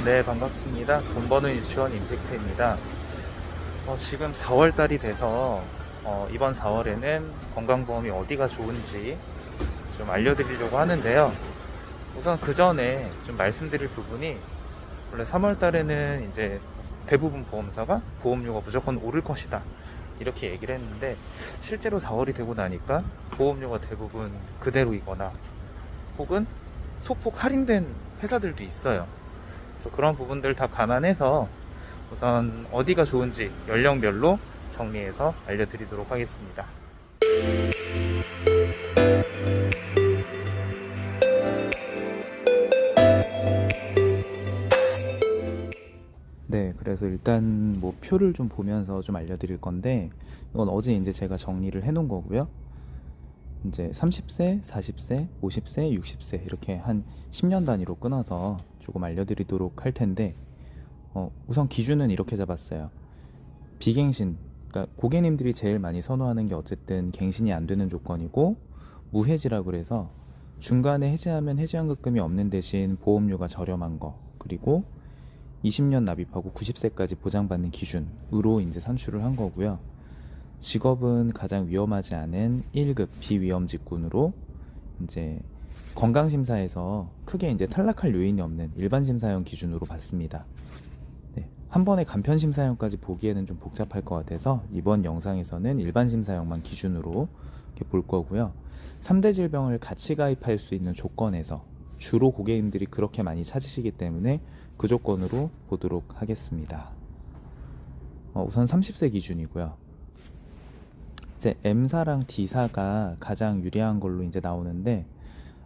네, 반갑습니다. 돈 버는 유치원 임팩트입니다. 지금 4월달이 돼서 이번 4월에는 건강보험이 어디가 좋은지 좀 알려드리려고 하는데요. 우선 그 전에 좀 말씀드릴 부분이, 원래 3월달에는 이제 대부분 보험사가 보험료가 무조건 오를 것이다 이렇게 얘기를 했는데, 실제로 4월이 되고 나니까 보험료가 대부분 그대로이거나 혹은 소폭 할인된 회사들도 있어요. 그래서 그런 부분들 다 감안해서 우선 어디가 좋은지 연령별로 정리해서 알려드리도록 하겠습니다. 네, 그래서 일단 뭐 표를 좀 보면서 좀 알려드릴 건데, 이건 어제 이제 제가 정리를 해 놓은 거고요. 이제 30세, 40세, 50세, 60세 이렇게 한 10년 단위로 끊어서 조금 알려드리도록 할 텐데, 우선 기준은 이렇게 잡았어요. 비갱신, 그러니까 고객님들이 제일 많이 선호하는 게 어쨌든 갱신이 안 되는 조건이고, 무해지라고 그래서 중간에 해지하면 해지환급금이 없는 대신 보험료가 저렴한 거, 그리고 20년 납입하고 90세까지 보장받는 기준으로 이제 산출을 한 거고요. 직업은 가장 위험하지 않은 1급 비위험 직군으로, 이제 건강심사에서 크게 이제 탈락할 요인이 없는 일반심사형 기준으로 봤습니다. 네, 한 번에 간편심사형까지 보기에는 좀 복잡할 것 같아서 이번 영상에서는 일반심사형만 기준으로 이렇게 볼 거고요. 3대 질병을 같이 가입할 수 있는 조건에서 주로 고객님들이 그렇게 많이 찾으시기 때문에 그 조건으로 보도록 하겠습니다. 우선 30세 기준이고요. 이제 M사랑 D사가 가장 유리한 걸로 이제 나오는데,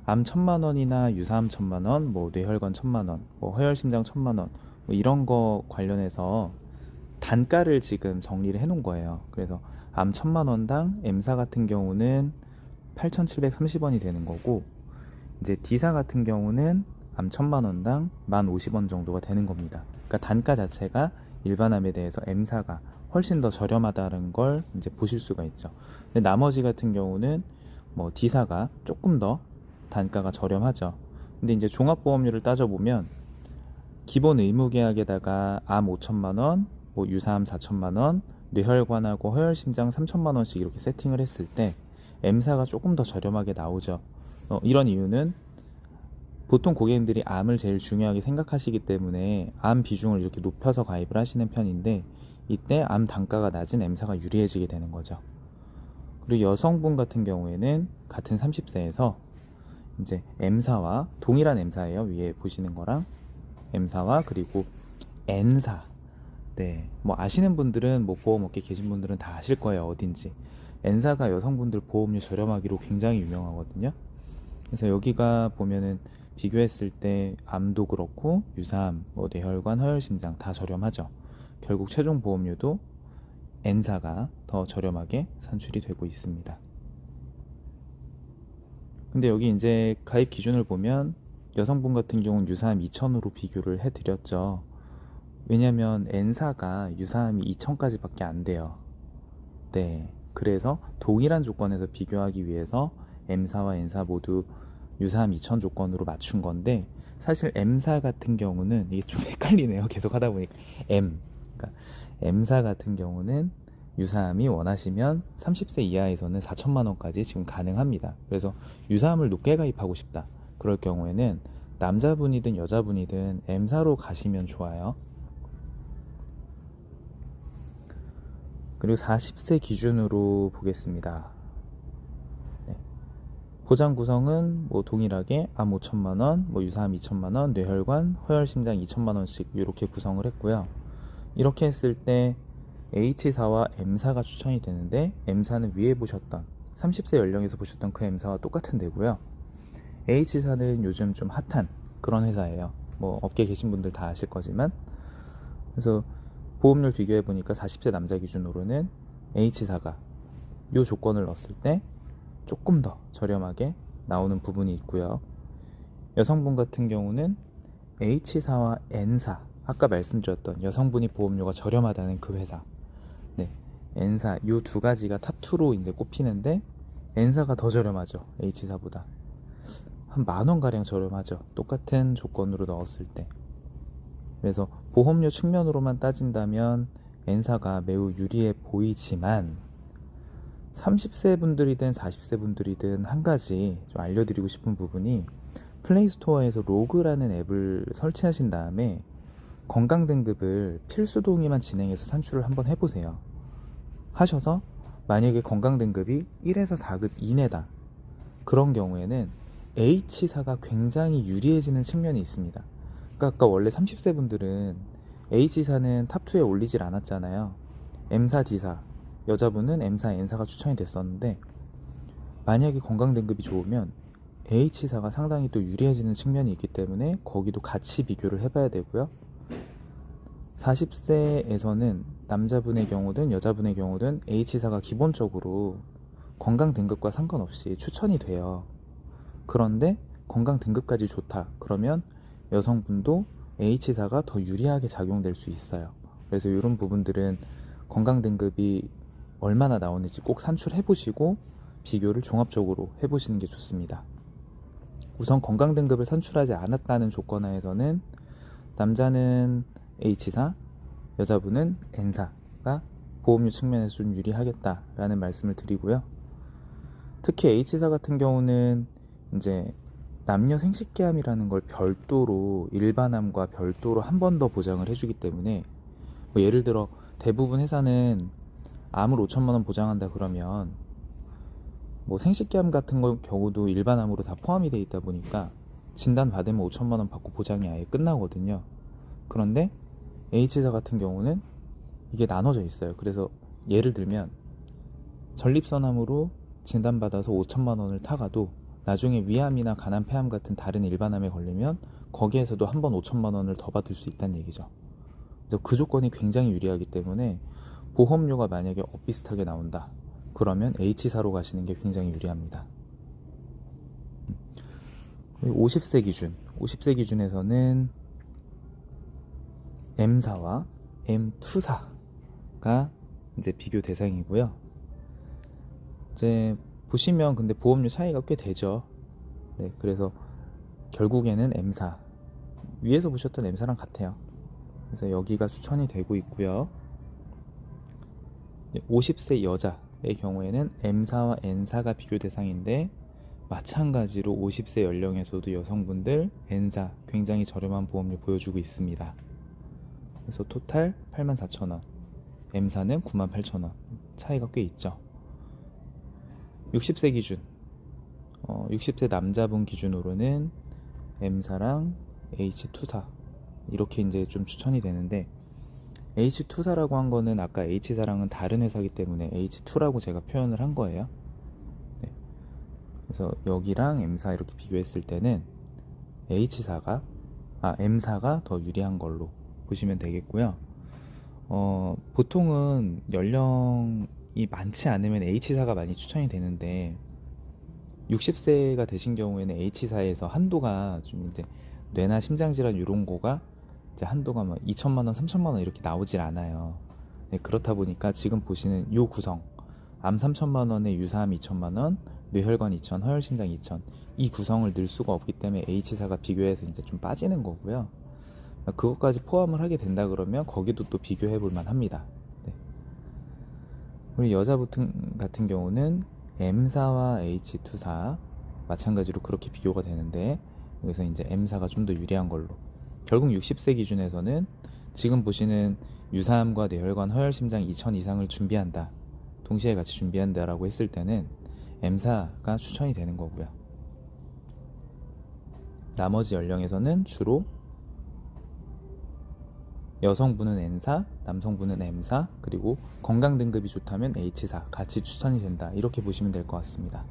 암 1,000,000원이나 유사암 1,000,000원, 뭐 뇌혈관 1,000,000원, 뭐 허혈심장 1,000,000원, 뭐 이런 거 관련해서 단가를 지금 정리를 해 놓은 거예요. 그래서 암 1,000,000원당 M사 같은 경우는 8,730원이 되는 거고, 이제 D사 같은 경우는 암 1,000,000원당 1,050원 정도가 되는 겁니다. 그러니까 단가 자체가 일반암에 대해서 M사가 훨씬 더 저렴하다는 걸 이제 보실 수가 있죠. 근데 나머지 같은 경우는 뭐 D사가 조금 더 단가가 저렴하죠. 근데 이제 종합보험료를 따져보면 기본 의무계약에다가 암 5,000,000원, 뭐 유사암 4,000,000원, 뇌혈관하고 허혈심장 3,000,000원씩 이렇게 세팅을 했을 때 M사가 조금 더 저렴하게 나오죠. 이런 이유는 보통 고객님들이 암을 제일 중요하게 생각하시기 때문에 암 비중을 이렇게 높여서 가입을 하시는 편인데, 이때 암 단가가 낮은 M사가 유리해지게 되는 거죠. 그리고 여성분 같은 경우에는 같은 30세에서 이제 M사와 동일한 M사예요. 위에 보시는 거랑 M사와 그리고 N사. 네, 뭐 아시는 분들은, 뭐 보험업계 계신 분들은 다 아실 거예요, 어딘지. N사가 여성분들 보험료 저렴하기로 굉장히 유명하거든요. 그래서 여기가 보면은 비교했을 때 암도 그렇고 유사암, 뭐 뇌혈관, 허혈심장 다 저렴하죠. 결국 최종 보험료도 N사가 더 저렴하게 산출이 되고 있습니다. 근데 여기 이제 가입 기준을 보면 여성분 같은 경우는 유사암 2,000으로 비교를 해드렸죠. 왜냐면 N사가 유사암이 2,000까지 밖에 안 돼요. 네, 그래서 동일한 조건에서 비교하기 위해서 M사와 N사 모두 유사암 2,000 조건으로 맞춘 건데, 사실 M사 같은 경우는 이게 좀 헷갈리네요. 계속 하다 보니까 그러니까 M사 같은 경우는 유사암이 원하시면 30세 이하에서는 4,000만 원까지 지금 가능합니다. 그래서 유사암을 높게 가입하고 싶다, 그럴 경우에는 남자분이든 여자분이든 M사로 가시면 좋아요. 그리고 40세 기준으로 보겠습니다. 네. 보장 구성은 뭐 동일하게 암 5,000만 원, 뭐 유사암 2,000만 원, 뇌혈관, 허혈심장 2,000만 원씩 이렇게 구성을 했고요. 이렇게 했을 때 H사와 M사가 추천이 되는데, M사는 위에 보셨던 30세 연령에서 보셨던 그 M사와 똑같은 데고요. H사는 요즘 좀 핫한 그런 회사예요. 뭐 업계 계신 분들 다 아실 거지만. 그래서 보험료 비교해 보니까 40세 남자 기준으로는 H사가 이 조건을 넣었을 때 조금 더 저렴하게 나오는 부분이 있고요. 여성분 같은 경우는 H사와 N사, 아까 말씀드렸던 여성분이 보험료가 저렴하다는 그 회사, 네, N사, 이 두 가지가 탑2로 이제 꼽히는데, N사가 더 저렴하죠. H사보다 한 10,000원 가량 저렴하죠. 똑같은 조건으로 넣었을 때. 그래서 보험료 측면으로만 따진다면 N사가 매우 유리해 보이지만 30세 분들이든 40세 분들이든 한 가지 좀 알려드리고 싶은 부분이 플레이스토어에서 로그라는 앱을 설치하신 다음에 건강 등급을 필수 동의만 진행해서 산출을 한번 해보세요. 하셔서 만약에 건강 등급이 1에서 4급 이내다. 그런 경우에는 H사가 굉장히 유리해지는 측면이 있습니다. 그러니까 아까 원래 30세 분들은 H사는 탑2에 올리질 않았잖아요. M사, D사, 여자분은 M사, N사가 추천이 됐었는데 만약에 건강 등급이 좋으면 H사가 상당히 또 유리해지는 측면이 있기 때문에 거기도 같이 비교를 해봐야 되고요. 40세에서는 남자분의 경우든 여자분의 경우든 H사가 기본적으로 건강 등급과 상관없이 추천이 돼요. 그런데 건강 등급까지 좋다. 그러면 여성분도 H사가 더 유리하게 작용될 수 있어요. 그래서 이런 부분들은 건강 등급이 얼마나 나오는지 꼭 산출해 보시고 비교를 종합적으로 해보시는 게 좋습니다. 우선 건강 등급을 산출하지 않았다는 조건 하에서는 남자는 H사, 여자분은 N사가 보험료 측면에서 좀 유리하겠다라는 말씀을 드리고요. 특히 H사 같은 경우는 이제 남녀 생식기암이라는 걸 별도로 일반암과 별도로 한 번 더 보장을 해주기 때문에 뭐 예를 들어 대부분 회사는 암을 5천만 원 보장한다 그러면 뭐 생식기암 같은 경우도 일반암으로 다 포함이 되어 있다 보니까 진단 받으면 5천만 원 받고 보장이 아예 끝나거든요. 그런데 H사 같은 경우는 이게 나눠져 있어요. 그래서 예를 들면 전립선암으로 진단받아서 5천만 원을 타가도 나중에 위암이나 간암, 폐암 같은 다른 일반암에 걸리면 거기에서도 한 번 5천만 원을 더 받을 수 있다는 얘기죠. 그래서 그 조건이 굉장히 유리하기 때문에 보험료가 만약에 비슷하게 나온다. 그러면 H사로 가시는 게 굉장히 유리합니다. 50세 기준, 50세 기준에서는 M사와 M2사가 이제 비교 대상이고요. 이제 보시면 근데 보험료 차이가 꽤 되죠. 네, 그래서 결국에는 M사, 위에서 보셨던 M사랑 같아요. 그래서 여기가 추천이 되고 있고요. 50세 여자의 경우에는 M사와 N사가 비교 대상인데 마찬가지로 50세 연령에서도 여성분들 N사 굉장히 저렴한 보험료 보여주고 있습니다. 그래서 토탈 84,000원, M사는 98,000원, 차이가 꽤 있죠. 60세 기준, 60세 남자분 기준으로는 M사랑 H2사 이렇게 이제 좀 추천이 되는데, H2사라고 한 거는 아까 H사랑은 다른 회사이기 때문에 H2라고 제가 표현을 한 거예요. 네. 그래서 여기랑 M사 이렇게 비교했을 때는 M사가 더 유리한 걸로 보시면 되겠고요. 보통은 연령이 많지 않으면 H사가 많이 추천이 되는데 60세가 되신 경우에는 H사에서 한도가 좀 이제 뇌나 심장질환 이런 거가 이제 한도가 뭐 2천만 원, 3천만 원 이렇게 나오질 않아요. 네, 그렇다 보니까 지금 보시는 요 구성, 암 3천만 원에 유사암 2천만 원, 뇌혈관 2천, 허혈심장 2천, 이 구성을 넣을 수가 없기 때문에 H사가 비교해서 이제 좀 빠지는 거고요. 그것까지 포함을 하게 된다 그러면 거기도 또 비교해 볼 만합니다. 네. 우리 여자 같은 경우는 M사와 H2사 마찬가지로 그렇게 비교가 되는데 여기서 이제 M사가 좀 더 유리한 걸로, 결국 60세 기준에서는 지금 보시는 유사암과 뇌혈관, 허혈심장 2천 이상을 준비한다, 동시에 같이 준비한다 라고 했을 때는 M사가 추천이 되는 거고요. 나머지 연령에서는 주로 여성분은 N사, 남성분은 M사, 그리고 건강 등급이 좋다면 H사 같이 추천이 된다, 이렇게 보시면 될 것 같습니다.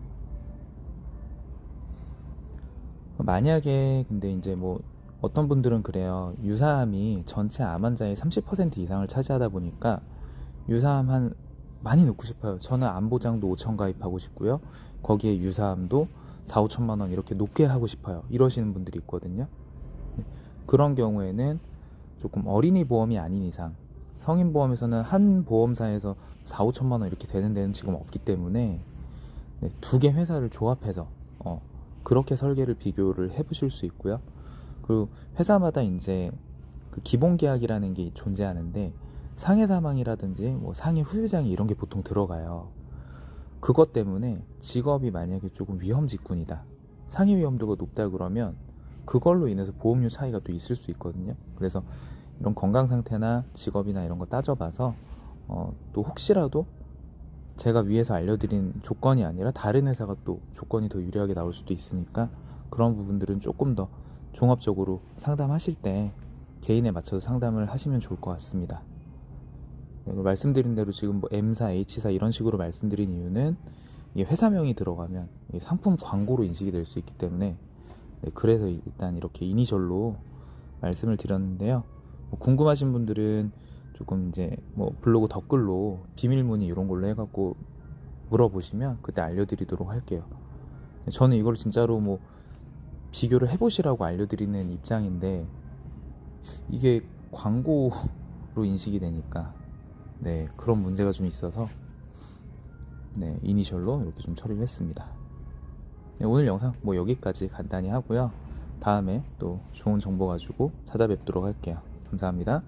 만약에 근데 이제 뭐 어떤 분들은 그래요. 유사암이 전체 암 환자의 30% 이상을 차지하다 보니까 유사암 많이 넣고 싶어요. 저는 암 보장도 5천 가입하고 싶고요. 거기에 유사암도 4, 5천만 원 이렇게 높게 하고 싶어요. 이러시는 분들이 있거든요. 그런 경우에는 조금 어린이 보험이 아닌 이상, 성인 보험에서는 한 보험사에서 4, 5천만 원 이렇게 되는 데는 지금 없기 때문에 두 개 회사를 조합해서 그렇게 설계를 비교를 해보실 수 있고요. 그리고 회사마다 이제 그 기본 계약이라는 게 존재하는데 상해 사망이라든지 뭐 상해 후유장애 이런 게 보통 들어가요. 그것 때문에 직업이 만약에 조금 위험 직군이다, 상해 위험도가 높다 그러면 그걸로 인해서 보험료 차이가 또 있을 수 있거든요. 그래서 이런 건강 상태나 직업이나 이런 거 따져봐서 또 혹시라도 제가 위에서 알려드린 조건이 아니라 다른 회사가 또 조건이 더 유리하게 나올 수도 있으니까 그런 부분들은 조금 더 종합적으로 상담하실 때 개인에 맞춰서 상담을 하시면 좋을 것 같습니다. 네, 말씀드린 대로 지금 뭐 M사, H사 이런 식으로 말씀드린 이유는 이 회사명이 들어가면 이 상품 광고로 인식이 될 수 있기 때문에 네, 그래서 일단 이렇게 이니셜로 말씀을 드렸는데요. 뭐 궁금하신 분들은 조금 이제 뭐 블로그 댓글로 비밀문의 이런 걸로 해갖고 물어보시면 그때 알려드리도록 할게요. 저는 이걸 진짜로 뭐 비교를 해보시라고 알려드리는 입장인데 이게 광고로 인식이 되니까 네, 그런 문제가 좀 있어서 네, 이니셜로 이렇게 좀 처리를 했습니다. 네, 오늘 영상 뭐 여기까지 간단히 하고요. 다음에 또 좋은 정보 가지고 찾아뵙도록 할게요. 감사합니다.